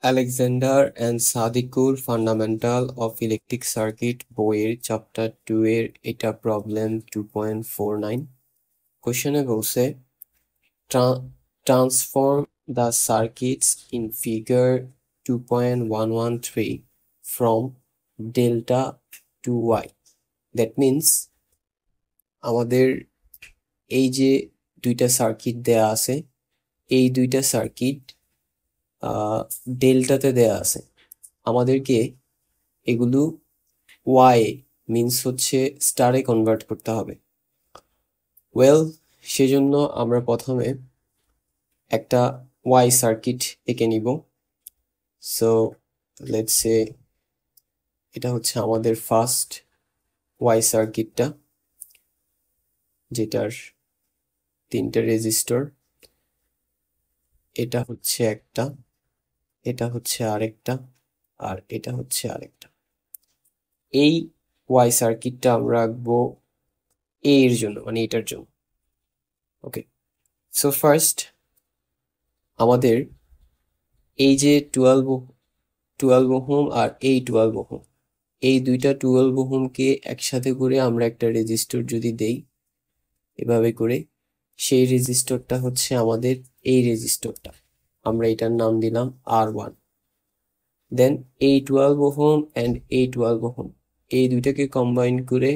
Alexander and Sadiku fundamental of electric circuit বইয়ের chapter 2 এর এটা প্রবলেম 2.49 কোশ্চেনে বলছে transform the circuits in figure 2.113 from delta to Y. That means আমাদের এই যে দুইটা সার্কিট দেয়া আছে, এই দুইটা সার্কিট ডেল্টাতে দেয়া আছে, আমাদেরকে এগুলো ওয়াই মিনস হচ্ছে স্টারে কনভার্ট করতে হবে। ওয়েল, সেজন্য আমরা প্রথমে একটা ওয়াই সার্কিট এঁকে নিব। সো লেটস সে এটা হচ্ছে আমাদের ফার্স্ট ওয়াই সার্কিটটা, যেটার তিনটা রেজিস্টর, এটা হচ্ছে একটা, এটা হচ্ছে আরেকটা, আর এটা হচ্ছে আরেকটা। এই ওয়াই সার্কিটটা আমরা রাখবো এ এর জন্য, মানে এটার জন্য। ওকে, সো ফার্স্ট আমাদের এই যে 12 ওহম আর এই 12 ওহম, এই দুইটা 12 ওহমকে একসাথে করে আমরা একটা রেজিস্টর যদি দেই এভাবে করে, সেই রেজিস্টরটা হচ্ছে আমাদের এই রেজিস্টরটা, আমরা এটার নাম দিলাম R1। দেন এই 12 ওহম অ্যান্ড এই 12 ওহম, এই দুইটাকে কম্বাইন করে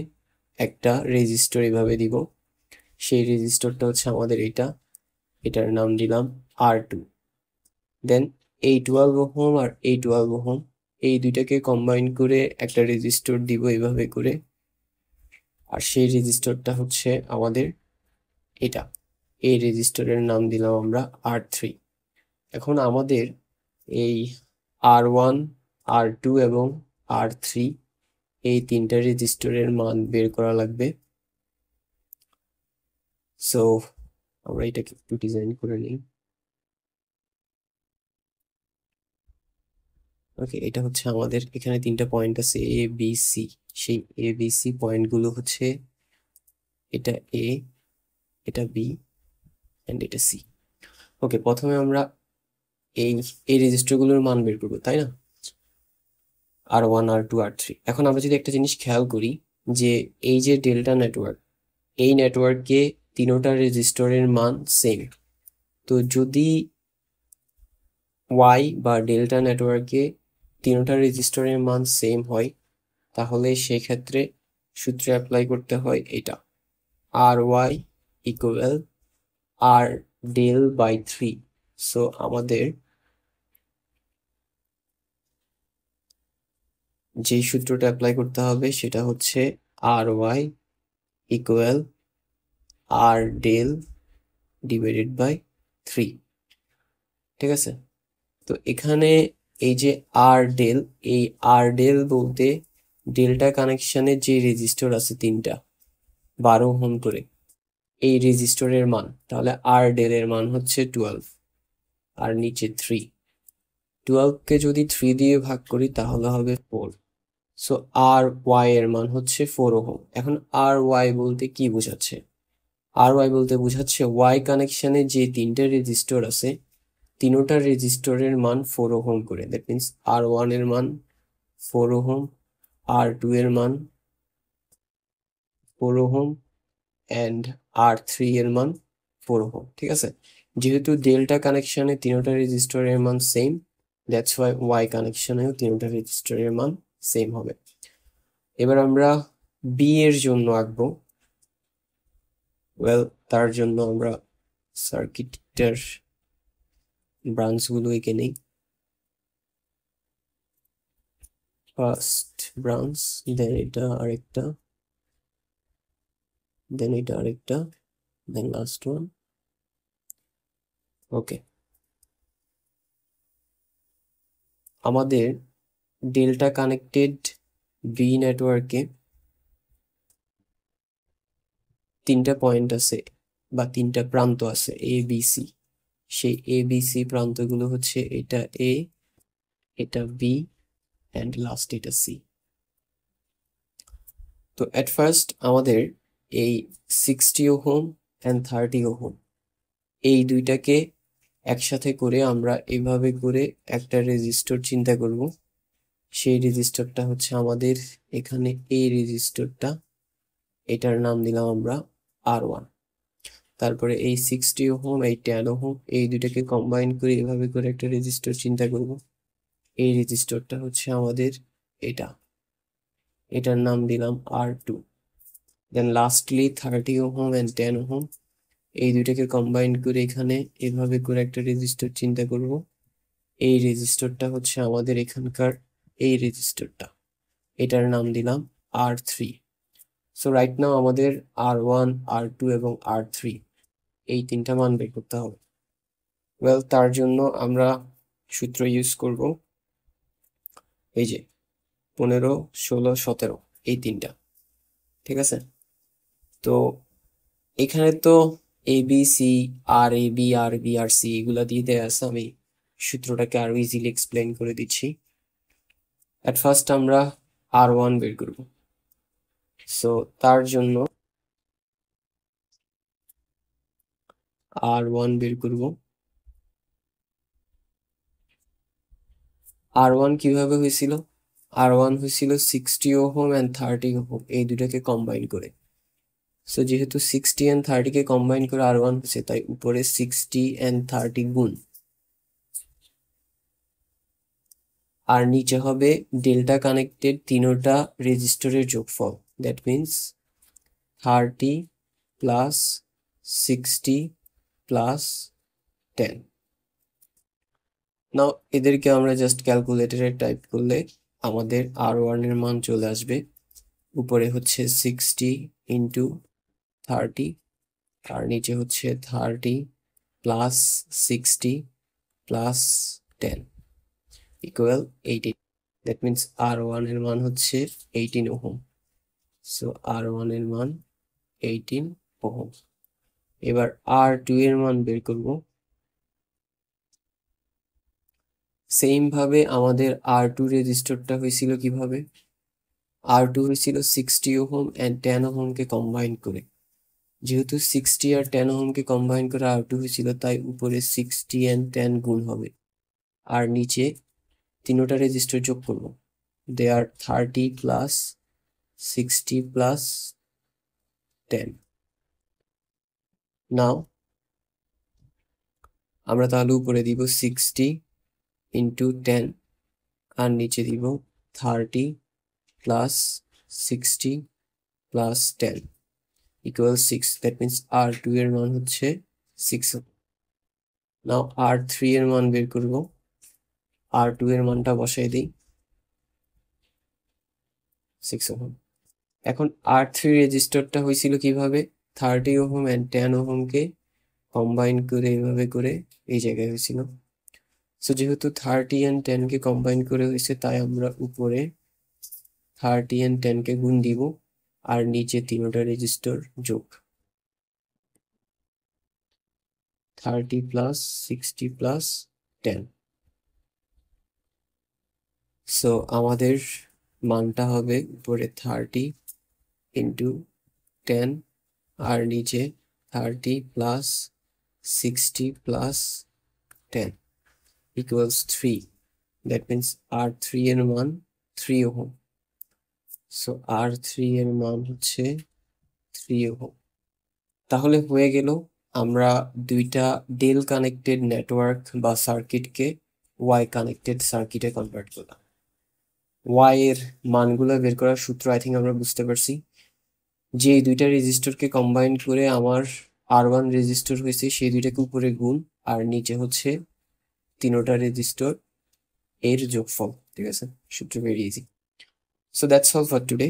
একটা রেজিস্টর এভাবে দিব, সেই রেজিস্টরটা হচ্ছে আমাদের এটার নাম দিলাম R2। দেন এই 12 ওহম আর এই 12 ওহম, এই দুইটাকে কম্বাইন করে একটা রেজিস্টর দিব এভাবে করে, আর সেই রেজিস্টরটা হচ্ছে আমাদের এটা, এই রেজিস্টরের নাম দিলাম আমরা R3। এখন আমাদের এই R1, R2 এবং R3 এই তিনটা রেজিস্টরের মান বের করা লাগবে। সো আমরা এটাকে একটু ডিজাইন করে নিই। ওকে, এটা হচ্ছে আমাদের এখানে তিনটা পয়েন্ট আছে এ বি সি, সেই এ বি সি পয়েন্টগুলো হচ্ছে এটা এ, এটা বি এন্ড এটা সি। ওকে, প্রথমে আমরা এই এই রেজিস্টরগুলোর মান বের করবো, তাই না? R1, R2, R3। এখন আমরা যদি একটা জিনিস খেয়াল করি, যে এই যে ডেল্টা নেটওয়ার্ক, এই নেটওয়ার্কে তিনোটা রেজিস্টরের মান সেম। তো যদি ওয়াই বা ডেল্টা নেটওয়ার্কে তিনোটা রেজিস্টরের মান সেম হয়, তাহলে সেক্ষেত্রে সূত্রে অ্যাপ্লাই করতে হয় এটা, R Y equal R del by 3। So আমাদের যেই সূত্রটা অ্যাপ্লাই করতে হবে সেটা হচ্ছে R Y equal R del divided by 3। ঠিক আছে, তো এখানে এই যে আর ডেল, এই আর ডেল বলতে ডেল্টা কানেকশনের যে রেজিস্টর আছে তিনটা 12 ওহম করে, এই রেজিস্টরের মান, তাহলে আর ডেল এর মান হচ্ছে 12 আর নিচে 3। 12কে যদি 3 দিয়ে ভাগ করি তাহলে হবে 4। সো আর ওয়াই এর মান হচ্ছে 4 ওহম। এখন আর ওয়াই বলতে কি বোঝাচ্ছে? আর ওয়াই বলতে বোঝাচ্ছে ওয়াই কানেকশনে যে তিনটা রেজিস্টর আছে, তিনোটা রেজিস্টরের মান 4 ওহম করে। দ্যাট মিনস R1 এর মান 4 ওহম, R2 এর মান 4 ওহম অ্যান্ড R3 এর মান 4 ওহম। ঠিক আছে, যেহেতু ডেল্টা কানেকশনে তিনোটা রেজিস্টরের মান সেম, দ্যাটস ওয়াই ওয়াই কানেকশনেও তিনোটা রেজিস্টরের মান সেম হবে। এবার আমরা বি এর জন্য আঁকবো। ওয়েল, তার জন্য আমরা সার্কিটের ব্রাঞ্চগুলো এঁকে নেই। ফার্স্ট ব্রাঞ্চ, দেন এটা আরেকটা, দেন এটা আরেকটা, দেন লাস্ট ওয়ান। ওকে, আমাদের ডেল্টা কানেক্টেড বি নেটওয়ার্কে তিনটা পয়েন্ট আছে বা তিনটা প্রান্ত আছে এ বি সি। সেই এ বি সি প্রান্তগুলো হচ্ছে এটা এ, এটা বি অ্যান্ড লাস্ট এটা সি। তো এট ফার্স্ট আমাদের এই 60 ওহম অ্যান্ড 30 ওহম এই দুইটাকে একসাথে করে আমরা এভাবে করে একটা রেজিস্টর চিন্তা করব। সেই রেজিস্টরটা হচ্ছে আমাদের এখানে এই রেজিস্টরটা, এটার নাম দিলাম আমরা R1। তারপরে এই 60 ওহম এই 10 ওহম এই দুটাকে কম্বাইন করে এভাবে করে একটা রেজিস্টর চিন্তা করব। এই রেজিস্টরটা হচ্ছে আমাদের এটার নাম দিলাম R2। Then lastly 30 ohm and 10 ohm এই দুইটাকে কম্বাইন করে এখানে এভাবে করে একটা রেজিস্টর চিন্তা করব। এই রেজিস্টরটা হচ্ছে আমাদের এখানকার এই রেজিস্টরটা, এটার নাম দিলাম R3। সো রাইট নাও আমাদের R1, R2 এবং R3 এই তিনটা মান বের করতে হবে। ওয়েল, তার জন্য আমরা সূত্র ইউজ করব এই যে 15, 16, 17 এই তিনটা। ঠিক আছে, তো এখানে তো ABC, RAB, RB, RC এগুলা দিয়ে দেয়া আছে। আমি সূত্রটাকে আরো ইজিলি এক্সপ্লেন করে দিচ্ছি। এট ফার্স্ট আমরা R1 বের করব। সো তার জন্য R1 বের করব। R1 কিভাবে হয়েছিল? R1 হয়েছিল 60 ওহম এন্ড 30 ওহম এই দুটাকে কম্বাইন করে। সো যেহেতু 60 এন্ড 30 কে কম্বাইন করে R1 হচ্ছে, তাই উপরে 60 এন্ড 30 গুণ, আর নিচে হবে ডেল্টা কানেক্টেড তিনোটা রেজিস্টরের যোগফল। That means 30 plus 60 plus 10। নাও এদেরকে আমরা জাস্ট ক্যালকুলেটরে টাইপ করলে আমাদের R1 এর মান চলে আসবে। উপরে হচ্ছে 60 ইন্টু 30 আর নিচে হচ্ছে 30 plus 60 plus 10 equal 18। That means R1 এর মান হচ্ছে 18 ওহম। সো R1 এর মান 18 ওহম। এবার R2 এর মান বের করব। সেম ভাবে আমাদের R2 রেজিস্টরটা হয়েছিল কিভাবে? R2 হয়েছিল 60 ওহম এন্ড 10 ওহমকে কম্বাইন করে। যেহেতু 60 আর 10 ওহমকে কম্বাইন করে R2 হয়েছিল, তাই উপরে 60 এন্ড 10 গুণ হবে আর নিচে তিনোটা রেজিস্টর যোগ করব। দে আর 30 প্লাস 60 প্লাস 10। নাও আমরা তাহলে উপরে দিব 60 ইন্টু 10 আর নিচে দিব 30 plus 60 plus 10 equal 6। That means R2 এর মান হচ্ছে 6। নাও R3 এর মান বের করব। R2 এর মানটা বসাই দিই 6 ওহম। এখন R3 রেজিস্টরটা হয়েছিল কিভাবে? 30 ওহম এন্ড 10 ওহমকে কম্বাইন করে এভাবে করে এই জায়গায় হয়েছিল। সো যেহেতু 30 এন্ড 10 কে কম্বাইন করে হয়েছে, তাই আমরা উপরে 30 এন্ড 10 কে গুণ দিব আর নিচে তিনোটা রেজিস্টর যোগ 30 প্লাস 60 প্লাস 10। সো আমাদের মানটা হবে উপরে 30 ইন্টু 10 আর নিচে 30 plus 60 plus 10 equals 3। That means R3 এর মান 3 ওহম। সো R3 এর মান হচ্ছে 3 ওহম। তাহলে হয়ে গেল, আমরা দুইটা ডেল কানেক্টেড নেটওয়ার্ক বা সার্কিটকে ওয়াই কানেক্টেড সার্কিটে কনভার্ট করলাম। ওয়াই এর মানগুলো বের করার সূত্র আই থিঙ্ক আমরা বুঝতে পারছি। যে দুইটা রেজিস্টরকে কম্বাইন করে আমার R1 রেজিস্টর হয়েছে, সেই দুইটাকে উপরে গুণ আর নিচে হচ্ছে তিনোটা রেজিস্টর এর যোগফল। ঠিক আছে, সূত্র very easy. So that's all for today.